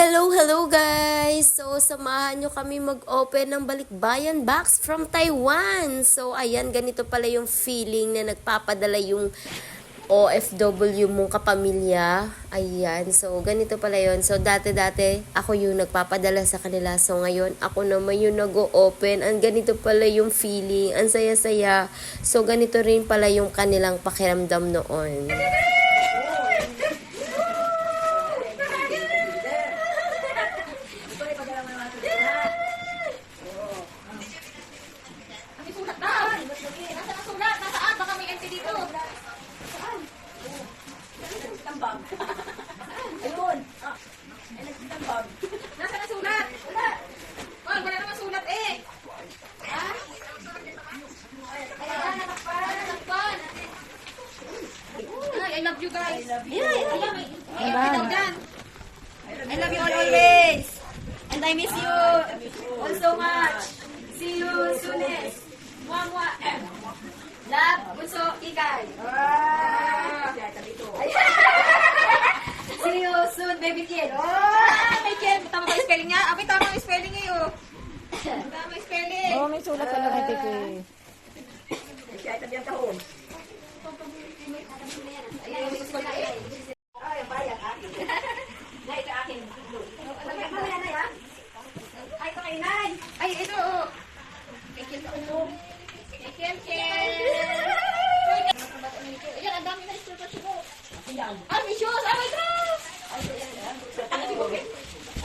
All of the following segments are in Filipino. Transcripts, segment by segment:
Hello guys! So, samahan nyo kami mag-open ng balikbayan box from Taiwan. So, ayan, ganito pala yung feeling na nagpapadala yung OFW mong kapamilya. Ayan, so ganito pala yun. So, dati-dati, ako yung nagpapadala sa kanila. So, ngayon, ako naman yung nag-open. Ang ganito pala yung feeling. Ang saya-saya. So, ganito rin pala yung kanilang pakiramdam noon. Ayun. Ay, nagtitambag. Nasaan ang sulat? Wala. Oh, wala namang sulat eh. Ha? Ayan, nakakpan. Ay, I love you guys. I love you. I love you all always. And I miss you all so much. See you soonest. Mwah. Love, Bunso, Ikay. See you soon, baby kid. May kid. Tama ba yung spelling niya? Abi, tama yung spelling niya yun. Tama yung spelling. Oo, may sulat ka na kay Tiki. Siya ay tabi ang kahon. Ay, may school na eh. Ay, ang bayan, akin. Na, ito akin. Ay, ito kay Nay. Ay, ito. Kay Ken ka ulo. Kay Ken. Ayan, ang dami na school ko. Ah, may shoes! Oh my God!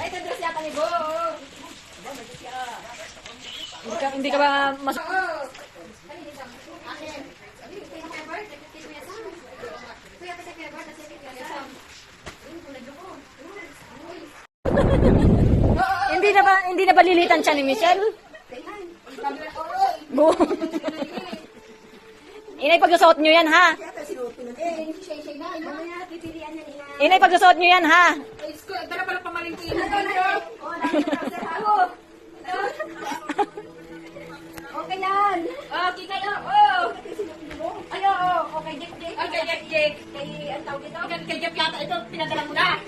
Ay, ito dress yata ni Bo. Hindi ka ba mas... Oo. Hindi na ba lilitan siya ni Michelle? Go. Inay, pagsusuot nyo yan, ha? Inay, pagsusuot nyo yan, ha? Dala pala pamalingkin. Okay yan. Okay kayo. Ay, oo. Okay, Jek. Okay, Jek. Kay, ang tawag ito? Kay Jek yata. Ito, pinadala mo na.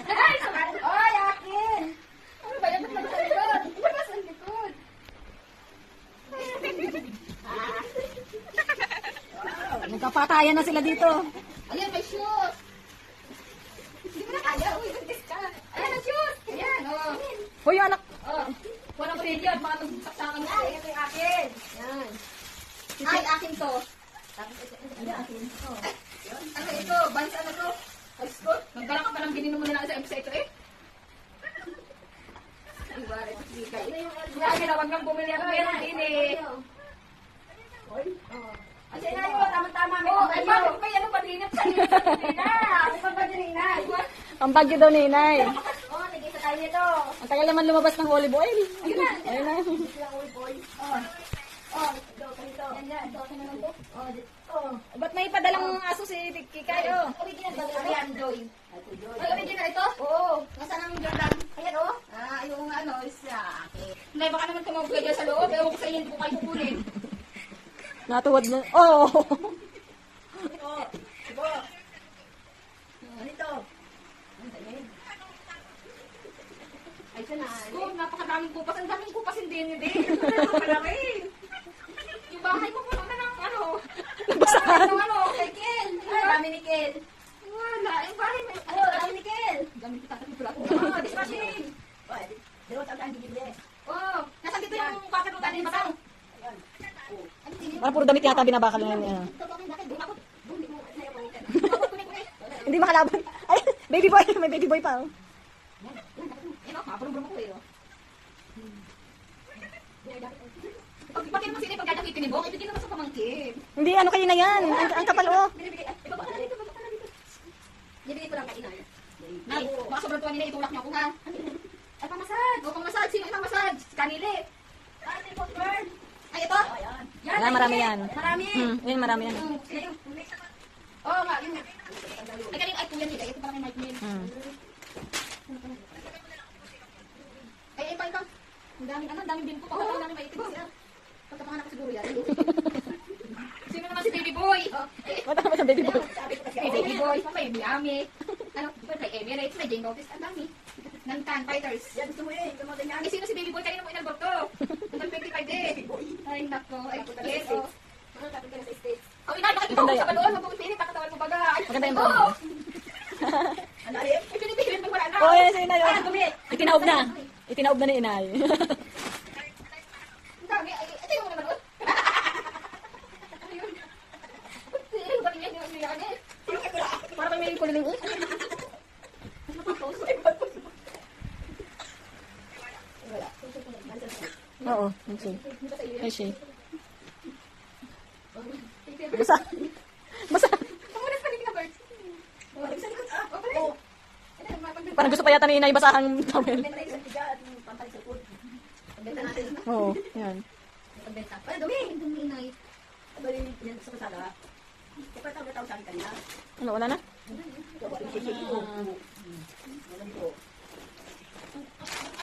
Ay, akin. Ano ba yan? Ba't labas ang likod? Labas ang likod. Nagkapatayan na sila dito. Ayan, may shoes. Hindi mo na kaya. Uy, nagtis ka. Ayan, ang shoes. Ayan, oh. Hoy, yung anak. Oh. Walang radio at mga nagsaksakan na. Ay, ito yung akin. Yan. Ay, akin to. Ano akin? Oh. Ano ito? Bansa ano to? Ay, school? Magdala ka pa ng gininom mo nila sa episode ito eh. Ay, wala. Kaya na, wag nang bumili ako meron din eh. Oy. Oh. At siya na yun, tama-tama. Ay, bakit may ano ba dinap sa inyo? Ano ba ba din, Inay? Ang bagyo daw ni Inay. Oh, nag-isa tayo nito. Ang tagal naman lumabas ng olive oil. Ayun na. Ayun na. Yan. Ito naman to. Ba't may padalang aso si Kikay, oh? Original ba? Ayan, Joy. Ay, original ito? Oo. Nasaan ang Jordan? Ayan, oh. Ah, yung ano, isa. Hindi, baka naman tumawag kayo dyan sa loob. Ewan ko sa inyo, hindi ko kayo kukunin. Natuwad na. Oh! Ito. Ito. Ito. Ay, siya na. Oh, napakadaming kupas. Ang daming kupas hindi Napakadami. Yung bahay ko puno na ng ano. Nabasahan. Yung ano, kay Ken. Ay, dami ni Ken. Wala. Yung bahay mo. Ano, dami ni Ken. Dami ni tatapin pula ko. Oh, dishwashing. Oh, nasaan dito yung kakarutan ni Batang? Parang puro damit yata binabakal na yun. Hindi makalaban. Ay, baby boy. May baby boy pa, oh. Pati naman sila pagkakakitin ni Bong, ibigay naman sa pamangkin. Hindi, ano kayo na yan? Ang kapal, oh. Ibaba ka na dito. Nibigay ko lang kay Inay. Nay, baka sobrang tuwa nila, itulak niyo ako ha. Ay, pamasad. O, pamasad. Sino yung pamasad? Kanili. Ay, ito yung bird. Ay, ito? Yan. Wala, marami yan. Marami. Yun, marami yan. Oo nga, yun. Ay, kanina, ay, kuya nila. Ito parang may mic nila. Ay, pa ikaw. Ang daming ano, ang daming bin ko. Ang daming maitim siya. Pagkapanganak ko siguro yan. Sino naman si Baby Boy? Mata ka ba sa baby boy? Baby Boy, may Miami. Ano, may Emirates, may Jane Bautista, ang dami. Ng Tan Fighters. Yan, gusto mo eh. Ay, sino si Baby Boy? Kanina mo inalbog to. Hanggang 25 din. Ay, nako. Ay, yes, oh. Oh, ina, nakikita ko sa baloon. Magpupipili, pakatawan mo baga. Ay, Maganda yung oo. bago. Ay, pinipilit mo wala na. Oo, yan si inay. Ay, ang dumi. Itinaob na. Itinaob na ni inay. Ang dami. Ay, ito yung mga baloon. Ayun. Ayun, kami yan, yung yan eh. Para kami may kuliling eh. Oo, okay. Ay, siya. Basa. Basa. Pamunas pa din ka, Bert. Oh. Parang gusto pa yata ni inay basahang towel. Oo, yan. Ay, dumi. Dumi, inay. Ano, wala na?